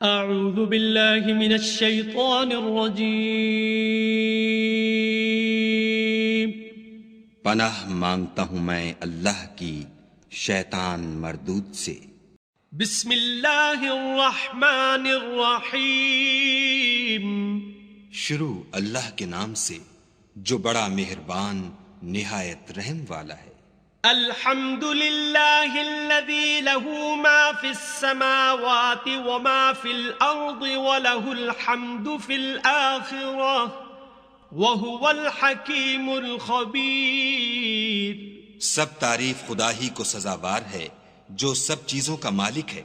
اعوذ باللہ من الشیطان الرجیم۔ پناہ مانگتا ہوں میں اللہ کی شیطان مردود سے۔ بسم اللہ الرحمن الرحیم۔ شروع اللہ کے نام سے جو بڑا مہربان نہایت رحم والا ہے۔ الحمد للہ الذی له ما فی السماوات وما فی الارض وله الحمد فی الآخرہ وهو الحکیم الخبیر۔ سب تعریف خدا ہی کو سزاوار ہے جو سب چیزوں کا مالک ہے،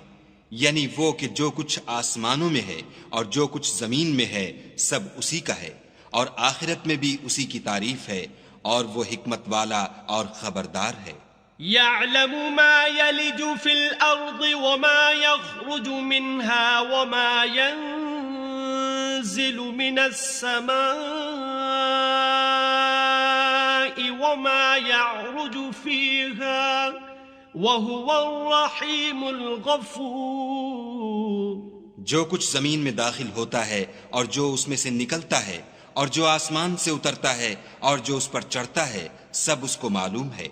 یعنی وہ کہ جو کچھ آسمانوں میں ہے اور جو کچھ زمین میں ہے سب اسی کا ہے، اور آخرت میں بھی اسی کی تعریف ہے، اور وہ حکمت والا اور خبردار ہے۔ يعلم ما يلج في الأرض وما يخرج منها وما ينزل من السماء وما يعرج فيها وهو الرحيم الغفور۔ جو کچھ زمین میں داخل ہوتا ہے اور جو اس میں سے نکلتا ہے اور جو آسمان سے اترتا ہے اور جو اس پر چڑھتا ہے سب اس کو معلوم ہے،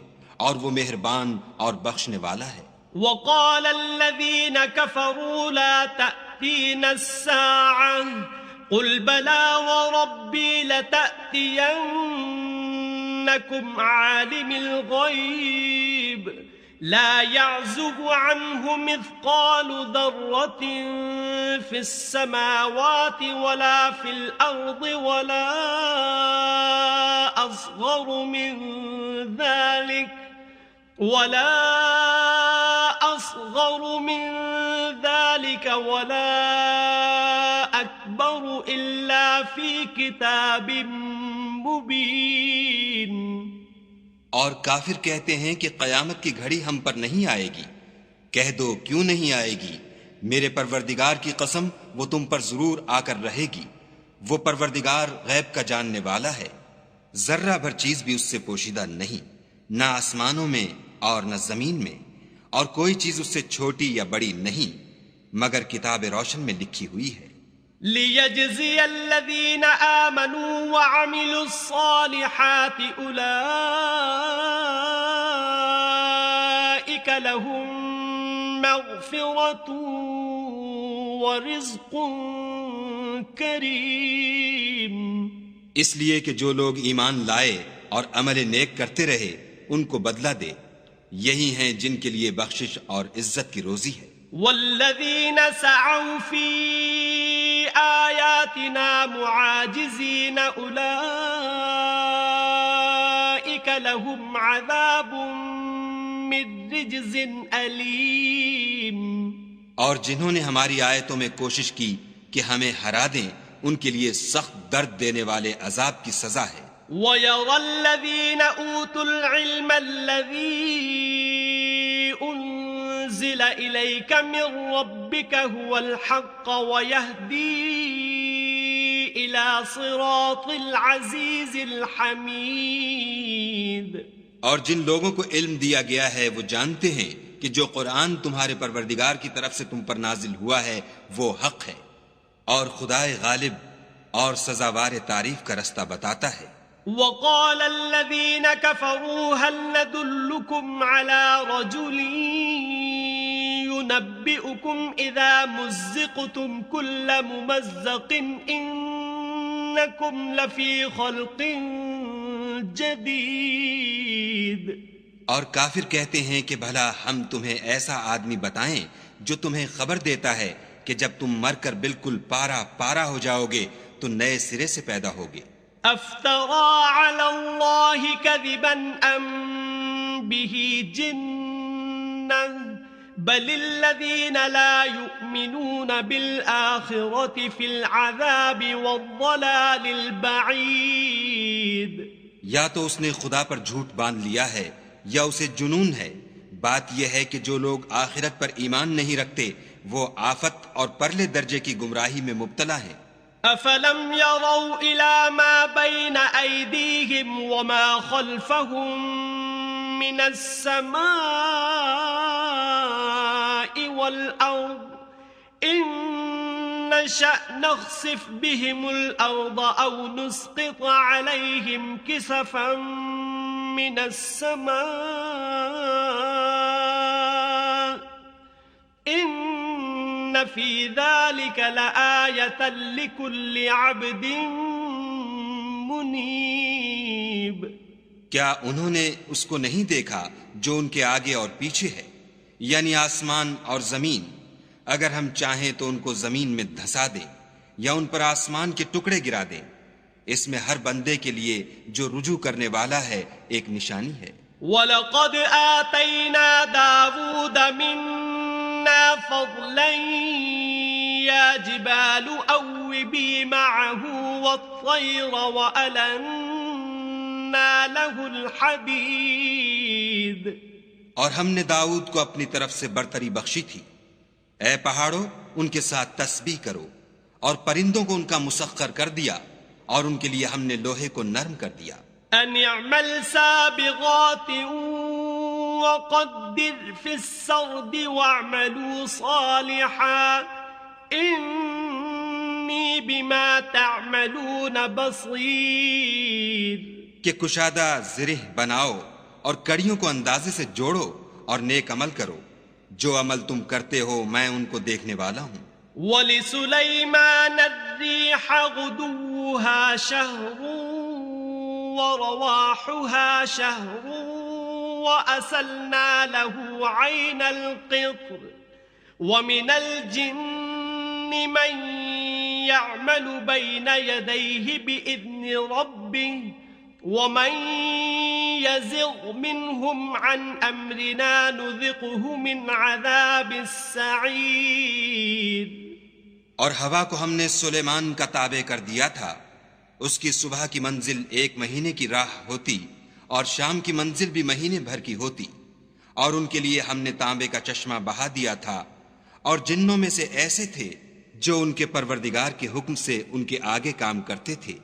اور وہ مہربان اور بخشنے والا ہے۔ وقال الذين كفروا لا تأتينا الساعة قل بلى وربي لتأتينكم عالم الغيب لا يعزب عنه مثقال ذرة في السماوات ولا في الأرض ولا أصغر من ذلك ولا أكبر إلا في كتاب مبين۔ اور کافر کہتے ہیں کہ قیامت کی گھڑی ہم پر نہیں آئے گی۔ کہہ دو کیوں نہیں آئے گی؟ میرے پروردگار کی قسم وہ تم پر ضرور آ کر رہے گی۔ وہ پروردگار غیب کا جاننے والا ہے، ذرہ بھر چیز بھی اس سے پوشیدہ نہیں، نہ آسمانوں میں اور نہ زمین میں، اور کوئی چیز اس سے چھوٹی یا بڑی نہیں مگر کتاب روشن میں لکھی ہوئی ہے۔ لِيَجْزِيَ الَّذِينَ آمَنُوا وَعَمِلُوا الصَّالِحَاتِ أُولَئِكَ لَهُم مَّغْفِرَةٌ وَرِزْقٌ كَرِيمٌ۔ اس لیے کہ جو لوگ ایمان لائے اور عمل نیک کرتے رہے ان کو بدلہ دے، یہی ہیں جن کے لیے بخشش اور عزت کی روزی ہے۔ والذین سعوا فی آیاتنا معاجزین اولئک لهم عذاب من رجز علیم۔ اور جنہوں نے ہماری آیتوں میں کوشش کی کہ ہمیں ہرا دیں ان کے لیے سخت درد دینے والے عذاب کی سزا ہے۔ وَيَرَى الَّذِينَ أُوتُوا الْعِلْمَ الَّذِي أُنزِلَ إِلَيْكَ مِن رَّبِّكَ هُوَ الْحَقَّ وَيَهْدِي إِلَى صِرَاطِ الْعَزِيزِ الْحَمِيدِ۔ اور جن لوگوں کو علم دیا گیا ہے وہ جانتے ہیں کہ جو قرآن تمہارے پروردگار کی طرف سے تم پر نازل ہوا ہے وہ حق ہے، اور خدائے غالب اور سزاوار تعریف کا رستہ بتاتا ہے۔ وقال الذين كفروا هل ندلكم على رجل ينبئكم إذا مزقتم كل ممزق إنكم لفي خلق جديد۔ اور کافر کہتے ہیں کہ بھلا ہم تمہیں ایسا آدمی بتائیں جو تمہیں خبر دیتا ہے کہ جب تم مر کر بالکل پارا پارا ہو جاؤ گے تو نئے سرے سے پیدا ہوگے۔ افترى على الله كذبا ام به جنة بل الذين لا يؤمنون بالآخرة في العذاب والضلال البعيد۔ یا تو اس نے خدا پر جھوٹ باندھ لیا ہے یا اسے جنون ہے۔ بات یہ ہے کہ جو لوگ آخرت پر ایمان نہیں رکھتے وہ آفت اور پرلے درجے کی گمراہی میں مبتلا ہیں۔ افلم يروا الى ما بين ايديهم وما خلفهم من السماء والارض ان نشأ نخسف بهم الأرض أو نسقط عليهم كسفا من السماء إن في ذلك لآية لكل عبد منيب. کیا انہوں نے اس کو نہیں دیکھا جو ان کے آگے اور پیچھے ہے، یعنی آسمان اور زمین؟ اگر ہم چاہیں تو ان کو زمین میں دھسا دیں یا ان پر آسمان کے ٹکڑے گرا دیں. اس میں ہر بندے کے لیے جو رجوع کرنے والا ہے ایک نشانی ہے. وَلَقَدْ آتَيْنَا دَاوُودَ مِنَّا فَضْلًا يَا جِبَالُ أَوِّبِي مَعَهُ وَالطَّيْرَ وَأَلَنَّا لَهُ الْحَدِيدَ. اور ہم نے داؤد کو اپنی طرف سے برتری بخشی تھی. اے پہاڑوں، ان کے ساتھ تسبیح کرو، اور پرندوں کو ان کا مسخر کر دیا، اور ان کے لیے ہم نے لوہے کو نرم کر دیا. أن اعمل سابغات وقدر في السرد واعملوا صالحا إني بما تعملون بصير. کہ کشادہ زرہ بناؤ اور کڑیوں کو اندازے سے جوڑو اور نیک عمل کرو. جو عمل تم کرتے ہو میں ان کو دیکھنے والا ہوں. وَلِسُلَيْمَانَ الرِّيحَ غُدُوُّهَا شَهْرٌ وَرَوَاحُهَا شَهْرٌ وَأَسَلْنَا لَهُ عَيْنَ الْقِطْرِ وَمِنَ الْجِنِّ مَنْ يَعْمَلُ بَيْنَ يَدَيْهِ بِإِذْنِ رَبِّهِ وَمَنْ يَزِغْ مِنْهُمْ عَنْ أَمْرِنَا نُذِقْهُ مِنْ عَذَابِ السَّعِيرِ. اور ہوا کو ہم نے سلیمان کا تابع کر دیا تھا. اس کی صبح کی منزل 1 مہینے کی راہ ہوتی اور شام کی منزل بھی مہینے بھر کی ہوتی. اور ان کے لیے ہم نے تانبے کا چشمہ بہا دیا تھا. اور جنوں میں سے ایسے تھے جو ان کے پروردگار کے حکم سے ان کے آگے کام کرتے تھے،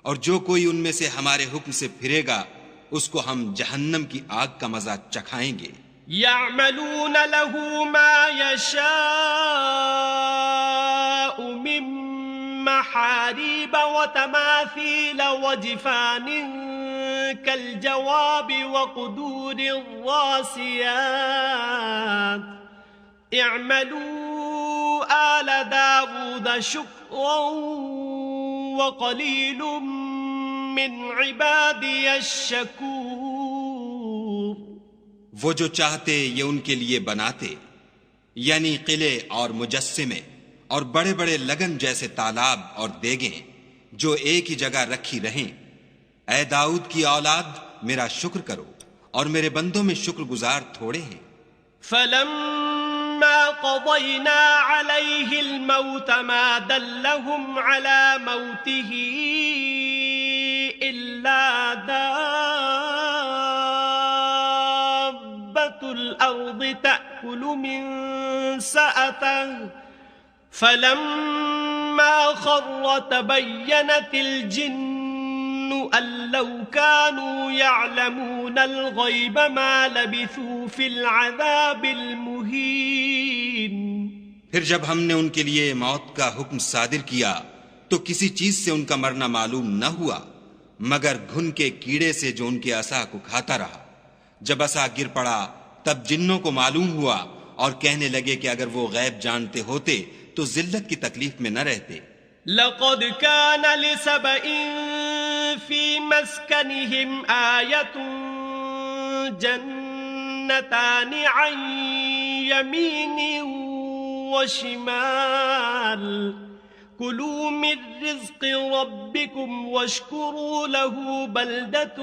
اور جو کوئی ان میں سے ہمارے حکم سے پھرے گا اس کو ہم جہنم کی آگ کا مزہ چکھائیں گے. يعملون له ما يشاء من محاريب وتماثيل وجفان كالجواب وقدور الراسيات اعملوا آل داود شكرا وقليل من عبادي الشكور. وہ جو چاہتے یہ ان کے لیے بناتے، یعنی قلعے اور مجسمے اور بڑے بڑے لگن جیسے تالاب اور دیگیں جو ایک ہی جگہ رکھی رہیں. اے داؤد کی اولاد میرا شکر کرو، اور میرے بندوں میں شکر گزار تھوڑے ہیں. فلما قضينا عليه الموت ما دلهم على موته إلا دابة الأرض تأكل من سأته فلما خر تبينت الجن أن لو كانوا يعلمون الغيب ما لبثوا في العذاب المهين. پھر جب ہم نے ان کے لیے موت کا حکم صادر کیا تو کسی چیز سے ان کا مرنا معلوم نہ ہوا مگر گھن کے کیڑے سے جو ان کے عصا کو کھاتا رہا. جب عصا گر پڑا تب جنوں کو معلوم ہوا اور کہنے لگے کہ اگر وہ غیب جانتے ہوتے تو ذلت کی تکلیف میں نہ رہتے. لقد كان لسبإ في مسكنهم آية جنتان عن يمين وشمال كلوا من رزق ربكم واشكروا له بلدة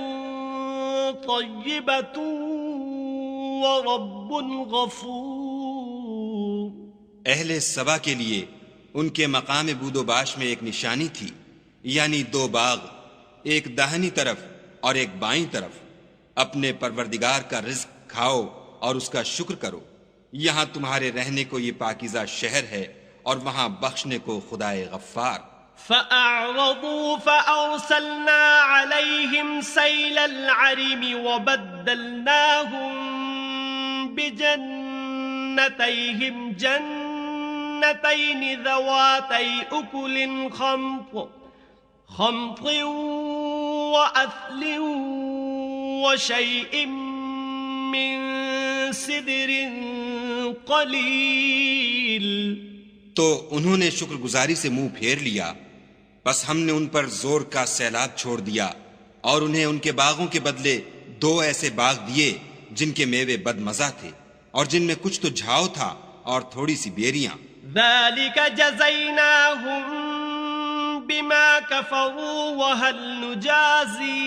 طيبة ورب غفور. اہل سبا کے لیے ان کے مقام بود و باش میں ایک نشانی تھی، یعنی 2 باغ، ایک داہنی طرف اور ایک بائیں طرف. اپنے پروردگار کا رزق کھاؤ اور اس کا شکر کرو. یہاں تمہارے رہنے کو یہ پاکیزہ شہر ہے اور وہاں بخشنے کو خدائے غفار. فأعرضوا فأرسلنا عليهم سيل العرم وبدلناهم بجنتيهم جنتين جنتين ذواتي أكل خمط وأثل وشيء من سدر قليل. تو انہوں نے شکر گزاری سے منہ پھیر لیا، بس ہم نے ان پر زور کا سیلاب چھوڑ دیا اور انہیں ان کے باغوں کے بدلے 2 ایسے باغ دیے جن کے میوے بد مزہ تھے اور جن میں کچھ تو جھاؤ تھا اور تھوڑی سی بیریاں. ذلك جزيناهم بما كفروا وهل نجازي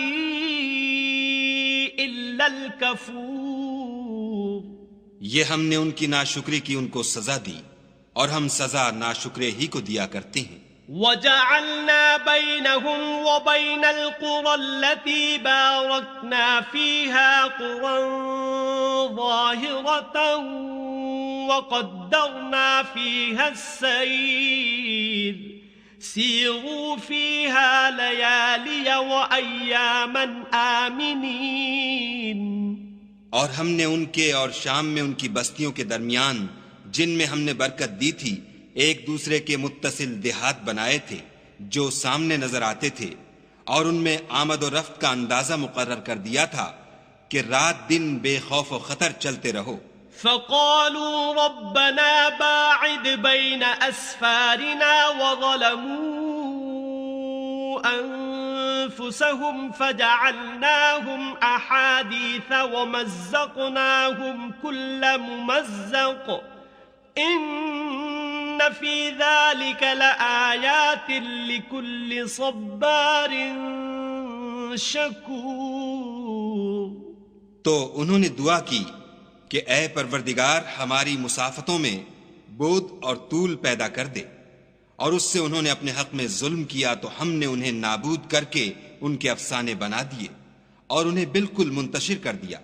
إلا الكفور. یہ ہم نے ان کی ناشکری کی ان کو سزا دی اور ہم سزا ناشکرے ہی کو دیا کرتے ہیں. وجعلنا بينهم وبين القرى التي باركنا فيها قرى ظاهرة وقدرنا فيها السير سيروا فيها ليالي وأياما آمنين. اور ہم نے ان کے اور شام میں ان کی بستیوں کے درمیان جن میں ہم نے برکت دی تھی ایک دوسرے کے متصل دیہات بنائے تھے جو سامنے نظر آتے تھے، اور ان میں آمد و رفت کا اندازہ مقرر کر دیا تھا کہ رات دن بے خوف و خطر چلتے رہو. فقالوا ربنا باعد بين أسفارنا وظلموا أنفسهم فجعلناهم أحاديث ومزقناهم كل ممزق إن في ذلك لآيات لكل صبار شكور. تو انہوں نے دعا کی کہ اے پروردگار ہماری مسافتوں میں بود اور طول پیدا کر دے، اور اس سے انہوں نے اپنے حق میں ظلم کیا تو ہم نے انہیں نابود کر کے ان کے افسانے بنا دیے اور انہیں بالکل منتشر کر دیا.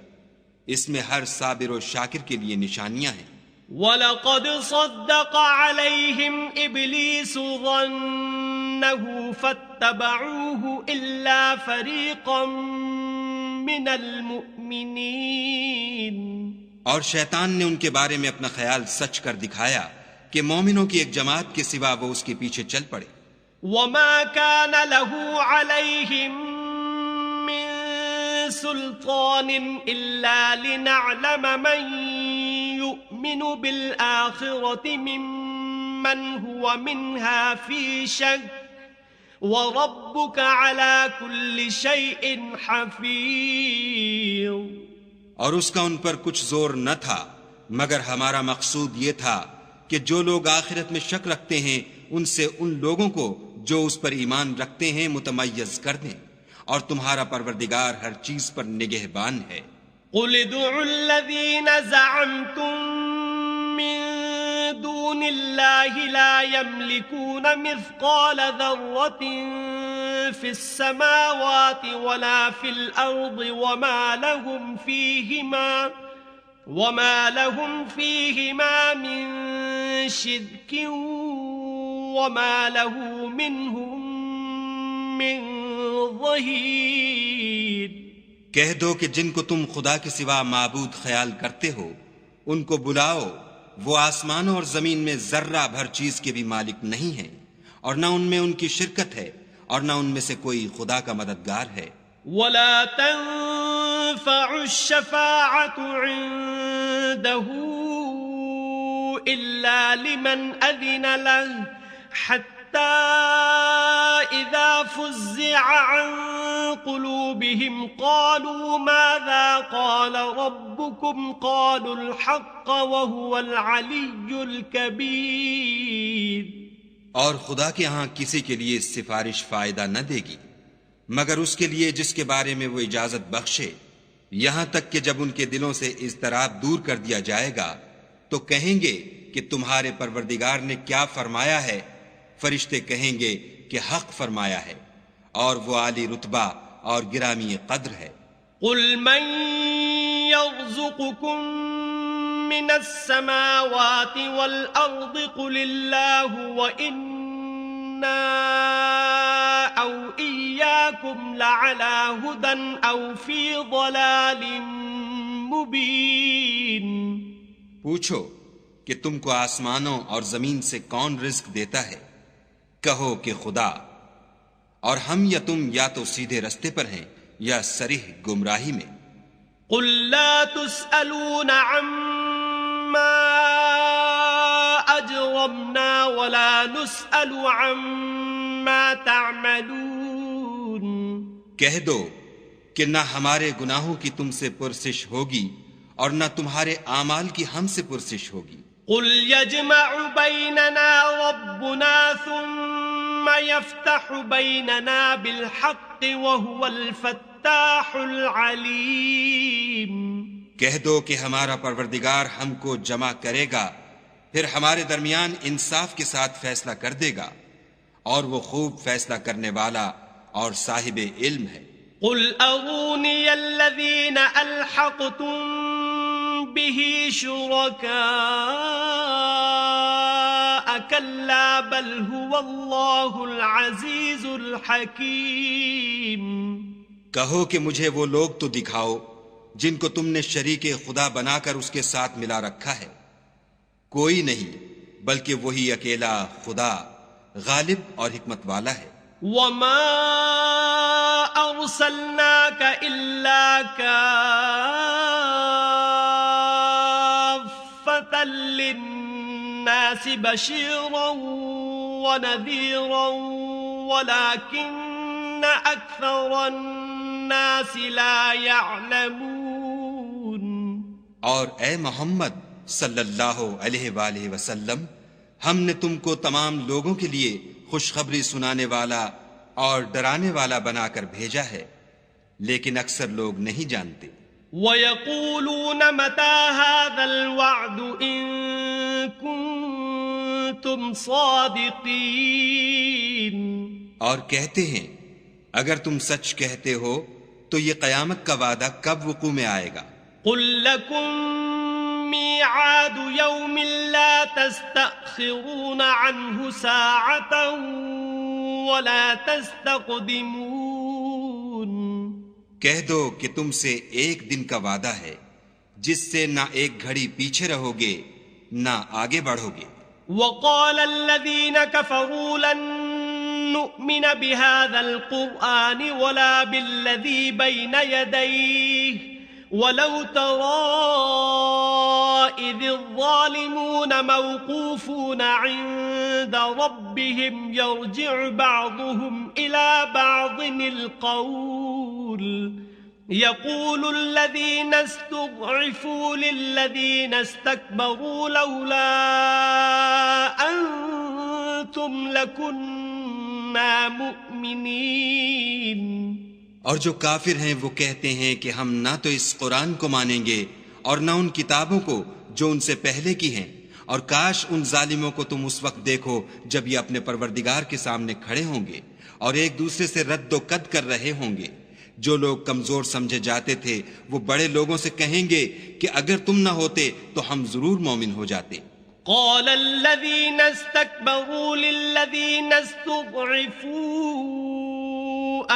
اس میں ہر صابر و شاکر کے لیے نشانیاں ہیں. وَلَقَدْ صَدَّقَ عَلَيْهِمْ إِبْلِيسُ ظَنَّهُ فَاتَّبَعُوهُ إِلَّا فَرِيقًا مِّنَ الْمُؤْمِنِينَ. اور شیطان نے ان کے بارے میں اپنا خیال سچ کر دکھایا کہ مومنوں کی ایک جماعت کے سوا وہ اس کے پیچھے چل پڑے. وَمَا كَانَ لَهُ عَلَيْهِمْ مِنْ سُلْطَانٍ إِلَّا لِنَعْلَمَ مَنْ يُؤْمِنُ بِالْآخِرَةِ مِمَّنْ هُوَ مِنْهَا فِي شَكٍّ وَرَبُّكَ عَلَى كُلِّ شَيْءٍ حَفِيظٌ. اور اس کا ان پر کچھ زور نہ تھا مگر ہمارا مقصود یہ تھا کہ جو لوگ آخرت میں شک رکھتے ہیں ان سے ان لوگوں کو جو اس پر ایمان رکھتے ہیں متمیز کر دیں، اور تمہارا پروردگار ہر چیز پر نگہبان ہے. قُلِ ادْعُوا الَّذِينَ زَعَمْتُم مِّن دُونِ اللَّهِ لَا يَمْلِكُونَ مِثْقَالَ ذَرَّةٍ فِي السَّمَاوَاتِ وَلَا فِي الْأَرْضِ وَمَا لَهُمْ فِيهِمَا مِن شِرْكٍ وَمَا لَهُ مِنْهُم مِّن ظَهِيرٍ. کہہ دو کہ جن کو تم خدا کے سوا معبود خیال کرتے ہو ان کو بلاؤ، وہ آسمانوں اور زمین میں ذرہ بھر چیز کے بھی مالک نہیں ہیں، اور نہ ان میں ان کی شرکت ہے اور نہ ان میں سے کوئی خدا کا مددگار ہے. وَلَا تَنفَعُ الشَّفَاعَةُ عِندَهُ إِلَّا لِمَنْ أَذِنَ لَهُ حَتَّى إِذَا فُزِّعَ عَنْ قُلُوبِهِمْ قَالُوا مَاذَا قَالَ رَبُّكُمْ قَالُوا الْحَقَّ وَهُوَ الْعَلِيُّ الْكَبِيرُ. اور خدا کے ہاں کسی کے لیے سفارش فائدہ نہ دے گی مگر اس کے لیے جس کے بارے میں وہ اجازت بخشے، یہاں تک کہ جب ان کے دلوں سے اضطراب دور کر دیا جائے گا تو کہیں گے کہ تمہارے پروردگار نے کیا فرمایا ہے. فرشتے کہیں گے کہ حق فرمایا ہے، اور وہ عالی رتبہ اور گرامی قدر ہے. قُلْ مَنْ يَرْزُقُكُمْ مِنَ السَّمَاوَاتِ وَالْأَرْضِ قُلِ اللَّهُ وَإِنَّا أَوْ إِيَّاكُمْ لَعَلَى هُدًى أَوْ فِي ضَلَالٍ مُبِينٍ. پوچھو کہ تم کو آسمانوں اور زمین سے کون رزق دیتا ہے؟ کہو کہ خدا، اور ہم یا تم یا تو سیدھے رستے پر ہیں یا صریح گمراہی میں۔ قل لا تسألون عما أجرمنا ولا نسأل عما تعملون۔ کہہ دو کہ نہ ہمارے گناہوں کی تم سے پرسش ہوگی اور نہ تمہارے اعمال کی ہم سے پرسش ہوگی۔ قل يجمع بيننا ربنا ثم يفتح بيننا بالحق وهو الفتاح العليم۔ کہہ دو کہ ہمارا پروردگار ہم کو جمع کرے گا، پھر ہمارے درمیان انصاف کے ساتھ فیصلہ کر دے گا، اور وہ خوب فیصلہ کرنے والا اور صاحب علم ہے۔ قل اروني الذين الحقتم به شركاء كلا بل هو الله العزيز الحكيم۔ کہو کہ مجھے وہ لوگ تو دکھاؤ جن کو تم نے شریک خدا بنا کر اس کے ساتھ ملا رکھا ہے۔ کوئی نہیں بلکہ وہی اکیلا خدا غالب اور حکمت والا ہے۔ وما ارسلناك الا كافة للناس بشيرا ونذيرا ولكن اكثر الناس لا يعلمون۔ اور اے محمد صلی اللہ علیہ وآلہ وسلم، ہم نے تم کو تمام لوگوں کے لیے خوشخبری سنانے والا اور ڈرانے والا بنا کر بھیجا ہے، لیکن اکثر لوگ نہیں جانتے۔ وَيَقُولُونَ مَتَى هَذَا الْوَعْدُ إِن كُنتُمْ صَادِقِينَ۔ اور کہتے ہیں اگر تم سچ کہتے ہو تو یہ قیامت کا وعدہ کب وقوع میں آئے گا؟ قُل لَّكُم مِّيعَادُ يَوْمٍ لَّا تَسْتَأْخِرُونَ عَنْهُ سَاعَةً وَلَا تَسْتَقْدِمُونَ۔ کہہ دو کہ تم سے ایک دن کا وعدہ ہے جس سے نہ ایک گھڑی پیچھے رہو گے نہ آگے بڑھو گے۔ وَقَالَ الَّذِينَ كَفَرُوا لَن نُؤْمِنَ بِهَذَا الْقُرْآنِ وَلَا بِالَّذِي بَيْنَ يَدَيْهِ وَلَوْ تَرَىٰ إِذِ الظَّالِمُونَ مَوْقُوفُونَ عِندَ رَبِّهِمْ يَرْجِعُ بَعْضُهُمْ إِلَىٰ بَعْضٍ الْقَوْلَ يَقُولُ الَّذِينَ اسْتُضْعِفُوا لِلَّذِينَ اسْتَكْبَرُوا لَوْلَا أَنتُمْ لَكُنَّا مُؤْمِنِينَ۔ اور جو کافر ہیں وہ کہتے ہیں کہ ہم نہ تو اس قرآن کو مانیں گے اور نہ ان کتابوں کو جو ان سے پہلے کی ہیں، اور کاش ان ظالموں کو تم اس وقت دیکھو جب یہ اپنے پروردگار کے سامنے کھڑے ہوں گے اور ایک دوسرے سے رد و قد کر رہے ہوں گے۔ جو لوگ کمزور سمجھے جاتے تھے وہ بڑے لوگوں سے کہیں گے کہ اگر تم نہ ہوتے تو ہم ضرور مومن ہو جاتے۔ قال الذين استكبروا للذين استضعفوا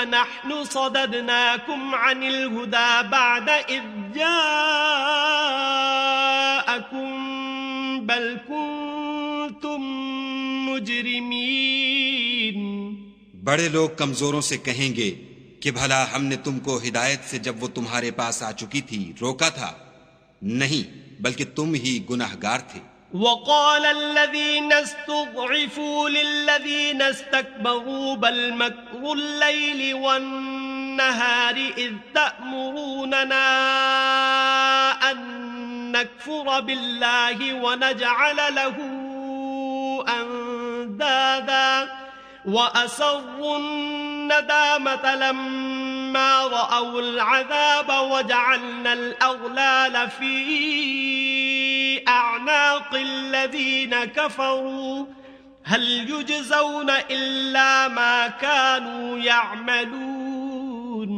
أنحن صددناكم عن الهدى بعد إذ جاءكم بل كنتم مجرمين۔ بڑے لوگ کمزوروں سے کہیں گے کہ بھلا ہم نے تم کو ہدایت سے جب وہ تمہارے پاس آ چکی تھی روکا تھا؟ نہیں، بلکہ تم ہی گناہگار تھے۔ وقال الذين استضعفوا للذين استكبروا بل مكر الليل والنهار إذ تأمروننا أن نكفر بالله ونجعل له أندادا وأسروا الندامة لما رأوا العذاب وجعلنا الأغلال في أعناق الذين كفروا هل يجزون إلا ما كانوا يعملون۔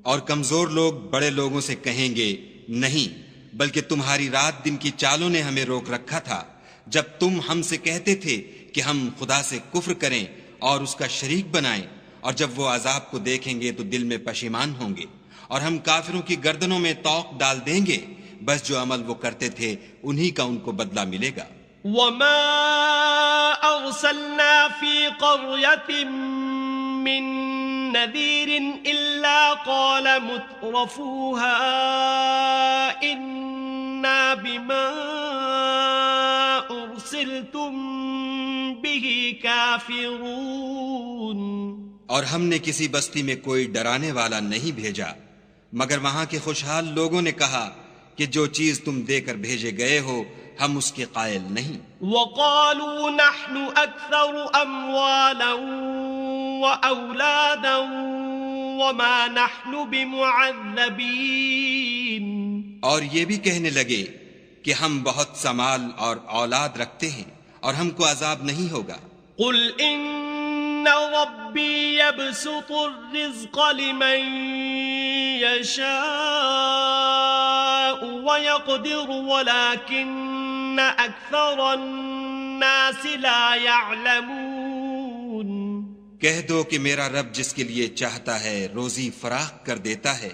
اور کمزور لوگ بڑے لوگوں سے کہیں گے نہیں، بلکہ تمہاری رات دن کی چالوں نے ہمیں روک رکھا تھا جب تم ہم سے کہتے تھے کہ ہم خدا سے کفر کریں اور اس کا شریک بنائیں، اور جب وہ عذاب کو دیکھیں گے تو دل میں پشیمان ہوں گے، اور ہم کافروں کی گردنوں میں طوق ڈال دیں گے بس جو عمل وہ کرتے تھے انہی کا ان کو بدلہ ملے گا۔ وما أرسلنا في قرية من نذير إلا قال مترفوها إنا بما أرسلتم به كافرون۔ اور ہم نے کسی بستی میں کوئی ڈرانے والا نہیں بھیجا مگر وہاں کے خوشحال لوگوں نے کہا کہ جو چیز تم دے کر بھیجے گئے ہو ہم اس کے قائل نہیں۔ وقالوا نحن أكثر أموالا وأولادا وما نحن بمعذبين۔ اور یہ بھی کہنے لگے کہ ہم بہت سا مال اور اولاد رکھتے ہیں اور ہم کو عذاب نہیں ہوگا۔ قل إن ربي يبسط الرزق لمن يشاء ويقدر ولكن أكثر الناس لا يعلمون۔ کہہ دو کہ میرا رب جس کے لیے چاہتا ہے روزی فراخ کر دیتا ہے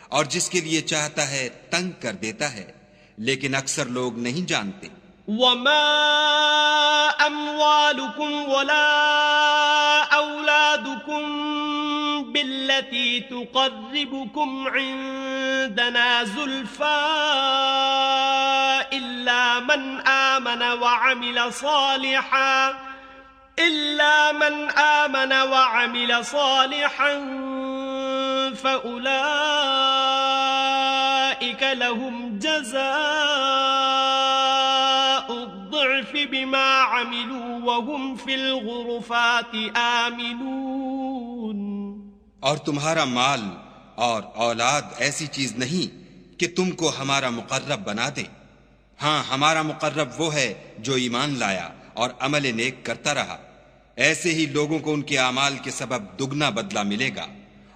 اور جس کے لیے چاہتا ہے تنگ کر دیتا ہے، لیکن اکثر لوگ نہیں جانتے۔ وما أموالكم ولا أولادكم بالتي تقربكم عندنا زلفى إلا من آمن وعمل صالحا فأولئك لهم جزاء الضعف بما عملوا وهم في الغرفات آمنون۔ اور تمہارا مال اور اولاد ایسی چیز نہیں کہ تم کو ہمارا مقرب بنا دے، ہاں ہمارا مقرب وہ ہے جو ایمان لایا اور عمل نیک کرتا رہا، ایسے ہی لوگوں کو ان کے اعمال کے سبب دگنا بدلہ ملے گا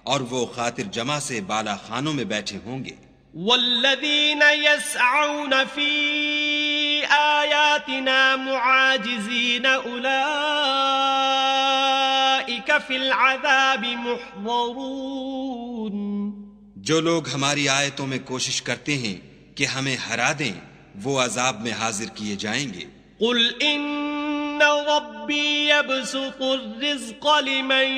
اور وہ خاطر جمع سے بالا خانوں میں بیٹھے ہوں گے۔ والذین یسعون فی آیاتنا معاجزین اولئک فی العذاب محضرون۔ جو لوگ ہماری آیتوں میں کوشش کرتے ہیں کہ ہمیں ہرا دیں وہ عذاب میں حاضر کیے جائیں گے۔ قل ان ربی یبسط الرزق لمن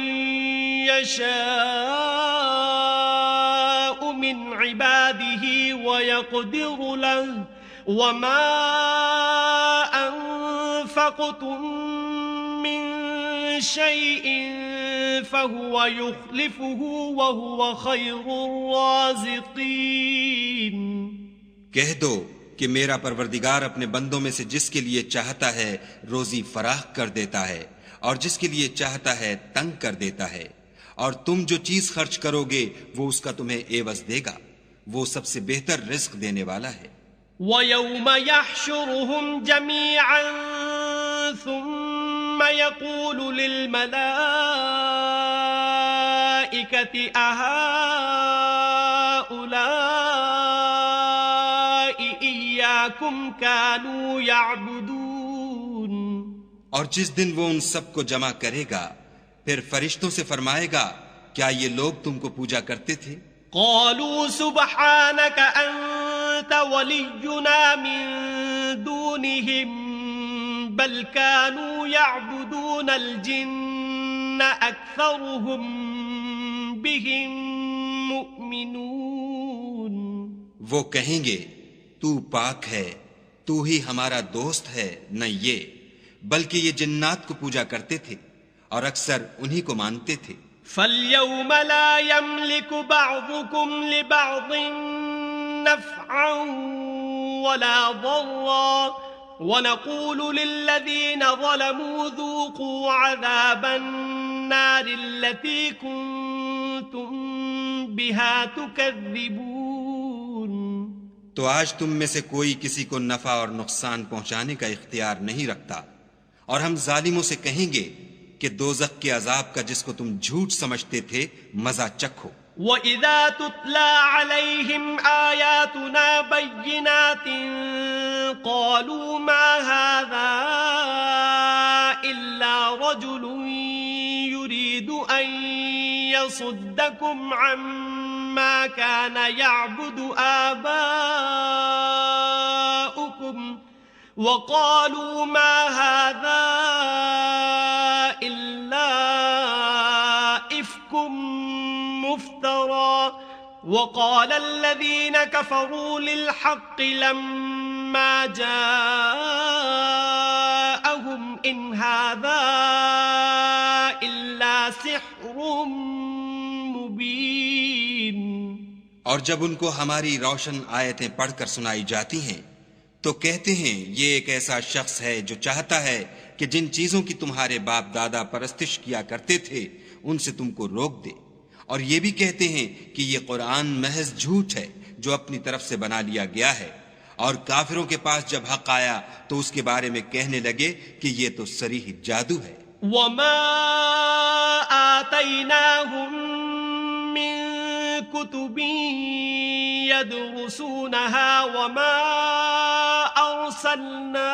یشاء من عباده ويقدر له وما انفقتم من شيء فهو يخلفه وهو خير الرازقين۔ کہہ دو کہ میرا پروردگار اپنے بندوں میں سے جس کے لیے چاہتا ہے روزی فراخ کر دیتا ہے اور جس کے لیے چاہتا ہے تنگ کر دیتا ہے، اور تم جو چیز خرچ کرو گے وہ اس کا تمہیں عوض دے گا، وہ سب سے بہتر رزق دینے والا ہے۔ وَيَوْمَ يَحْشُرُهُمْ جَمِيعًا ثُمَّ يَقُولُ لِلْمَلَائِكَةِ أَهَؤُلَاءِ إِيَّاكُمْ كَانُوا يَعْبُدُونَ۔ اور جس دن وہ ان سب کو جمع کرے گا پھر فرشتوں سے فرمائے گا کیا یہ لوگ تم کو پوجا کرتے تھے؟ قالوا سبحانك أنت ولينا من دونهم بل كانوا يعبدون الجن أكثرهم بهم مؤمنون۔ وہ کہیں گے تو پاک ہے، تو ہی ہمارا دوست ہے، نہ یہ بلکہ یہ جنات کو پوجا کرتے تھے اور اکثر انہی کو مانتے تھے۔ فَالْيَوْمَ لَا يَمْلِكُ بَعْضُكُمْ لِبَعْضٍ نَفْعًا وَلَا ضَرًّا وَنَقُولُ لِلَّذِينَ ظَلَمُوا ذُوقُوا عَذَابَ النَّارِ الَّتِي كُنتُمْ بِهَا تُكَذِّبُونَ۔ تو آج تم میں سے کوئی کسی کو نفع اور نقصان پہنچانے کا اختیار نہیں رکھتا، اور ہم ظالموں سے کہیں گے کہ دوزخ کے عذاب کا جس کو تم جھوٹ سمجھتے تھے مزہ چکھو۔ وَإِذَا تُتْلَى عَلَيْهِمْ آيَاتُنَا بَيِّنَاتٍ قَالُوا مَا هَذَا إِلَّا رَجُلٌ يُرِيدُ أَن يَصُدَّكُمْ عَمَّا ما كان يعبد آباؤكم وقالوا ما هذا إلا إفك مفترى وقال الذين كفروا للحق لما جاءهم إن هذا إلا سحر مبين. اور جب ان کو ہماری روشن آیتیں پڑھ کر سنائی جاتی ہیں تو کہتے ہیں یہ ایک ایسا شخص ہے جو چاہتا ہے کہ جن چیزوں کی تمہارے باپ دادا پرستش کیا کرتے تھے ان سے تم کو روک دے، اور یہ بھی کہتے ہیں کہ یہ قرآن محض جھوٹ ہے جو اپنی طرف سے بنا لیا گیا ہے، اور کافروں کے پاس جب حق آیا تو اس کے بارے میں کہنے لگے کہ یہ تو صریح جادو ہے. وما آتيناهم من كتب يدرسونها وما أرسلنا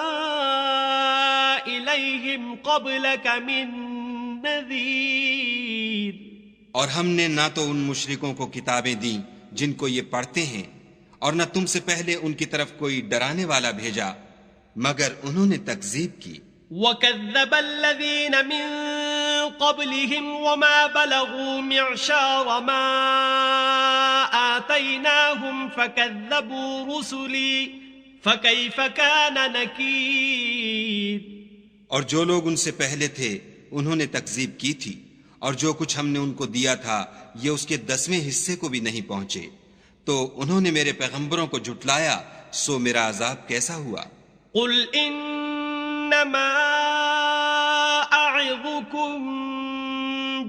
إليهم قبلك من نذير. اور ہم نے نہ تو ان مشرکوں کو کتابیں دیں جن کو یہ پڑھتے ہیں، اور نہ تم سے پہلے ان کی طرف کوئی ڈرانے والا بھیجا مگر انہوں نے تکذیب کی. وَكَذَّبَ الَّذِينَ مِن قَبْلِهِمْ وَمَا بَلَغُوا مِعْشَارَ مَا آتَيْنَاهُمْ فَكَذَّبُوا رُسُلِي فَكَيْفَ كَانَ نَكِيرِ. اور جو لوگ ان سے پہلے تھے انہوں نے تکذیب کی تھی، اور جو کچھ ہم نے ان کو دیا تھا یہ اس کے 10ویں حصے کو بھی نہیں پہنچے، تو انہوں نے میرے پیغمبروں کو جھٹلایا، سو میرا عذاب کیسا ہوا. قُلْ إِنَّمَا أَعِظُكُمْ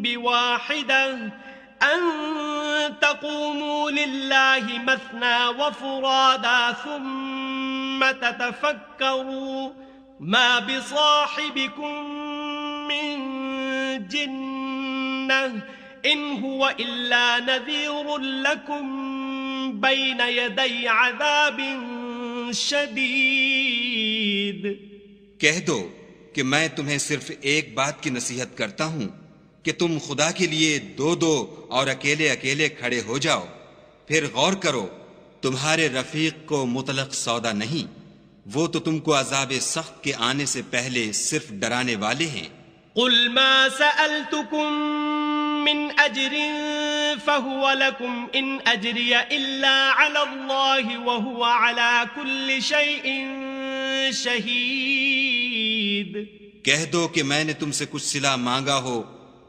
بِوَاحِدَةٍ أَن تَقُومُوا لِلَّهِ مَثْنَى وَفُرَادَى ثُمَّ تَتَفَكَّرُوا مَا بِصَاحِبِكُم مِّن جِنَّةٍ إِنْ هُوَ إِلَّا نَذِيرٌ لَكُمْ بَيْنَ يَدَيْ عَذَابٍ شَدِيدٍ. کہہ دو کہ میں تمہیں صرف ایک بات کی نصیحت کرتا ہوں کہ تم خدا کے لیے دو دو اور اکیلے اکیلے کھڑے ہو جاؤ، پھر غور کرو تمہارے رفیق کو مطلق سودا نہیں، وہ تو تم کو عذاب سخت کے آنے سے پہلے صرف ڈرانے والے ہیں. قُلْ مَا سَأَلْتُكُم مِّنْ أَجْرٍ فَهُوَ لَكُمْ إِنْ أَجْرِيَ إِلَّا عَلَى اللَّهِ وَهُوَ عَلَى كُلِّ شَيْءٍ شَهِيدٌ. کہہ دو کہ میں نے تم سے کچھ صلہ مانگا ہو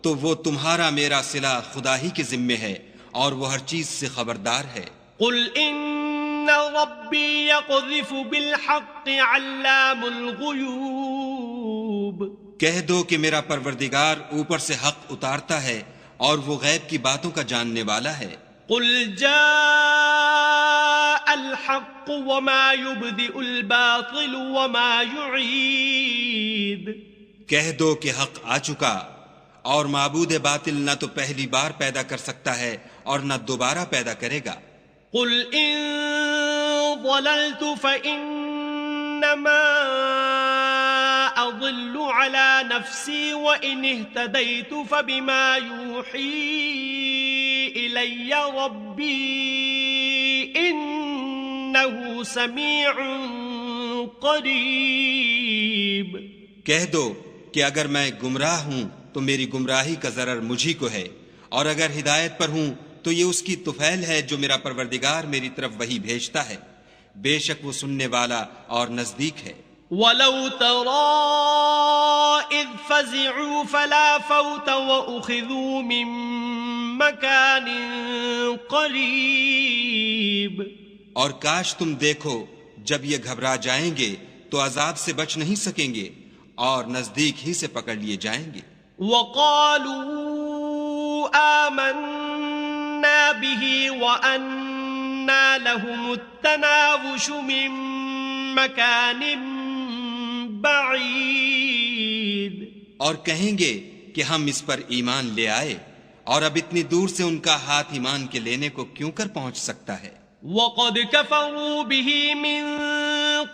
تو وہ تمہارا میرا صلہ خدا ہی کے ذمے ہے، اور وہ ہر چیز سے خبردار ہے. قُلْ إِنَّ رَبِّي يَقْذِفُ بِالْحَقِّ عَلَّامُ الْغُيُوبِ. کہہ دو کہ میرا پروردگار اوپر سے حق اتارتا ہے اور وہ غیب کی باتوں کا جاننے والا ہے. قُلْ جَاءَ الْحَقُّ وَمَا يُبْدِئُ الْبَاطِلُ وَمَا يُعِيدُ. کہہ دو کہ حق آ چکا، اور معبود باطل نہ تو پہلی بار پیدا کر سکتا ہے اور نہ دوبارہ پیدا کرے گا. قُلْ إِن ضَلَلْتُ فَإِنَّمَا أَضِلُّ عَلَى نَفْسِي وَإِنِ اهْتَدَيْتُ فَبِمَا يُوحِي إِلَيَّ رَبِّي إِنَّهُ سَمِيعٌ قَرِيبٌ. کہہ دو کہ اگر میں گمراہ ہوں تو میری گمراہی کا ضرر مجھی کو ہے، اور اگر ہدایت پر ہوں تو یہ اس کی طفیل ہے جو میرا پروردگار میری طرف وحی بھیجتا ہے، بے شک وہ سننے والا اور نزدیک ہے. وَلَوْ تَرَىٰ إِذْ فَزِعُوا فَلَا فَوْتَ وَأُخِذُوا مِن مَّكَانٍ قَرِيبٍ. اور کاش تم دیکھو جب یہ گھبرا جائیں گے تو عذاب سے بچ نہیں سکیں گے اور نزدیک ہی سے پکڑ لیے جائیں گے. وَقَالُوا آمَنَّا بِهِ وَأَنَّا لَهُمُ التَّنَاوُشُ مِن مَّكَانٍ بَعِيدٍ. اور کہیں گے کہ ہم اس پر ایمان لے آئے، اور اب اتنی دور سے ان کا ہاتھ ایمان کے لینے کو کیوں کر پہنچ سکتا ہے. وَقَدْ كَفَرُوا بِهِ مِن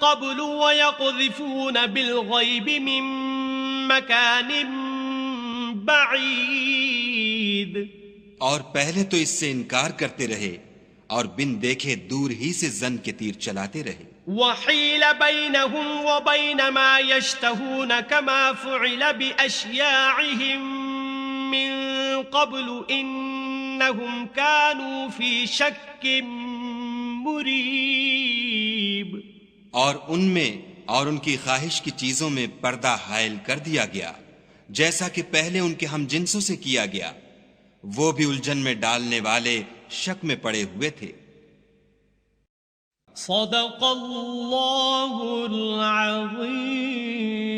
قَبْلُ وَيَقْذِفُونَ بِالْغَيْبِ مِن مَّكَانٍ بَعِيدٍ. اور پہلے تو اس سے انکار کرتے رہے اور بن دیکھے دور ہی سے زن کے تیر چلاتے رہے. وحيل بينهم وبين ما يشتهون كما فعل بأشياعهم من قبل إنهم كانوا في شك مريب. اور ان میں اور ان کی خواہش کی چیزوں میں پردہ حائل کر دیا گیا جیسا کہ پہلے ان کے ہم جنسوں سے کیا گیا. وہ بھی الجھن میں ڈالنے والے شک میں پڑے ہوئے تھے. صدق اللہ العظیم.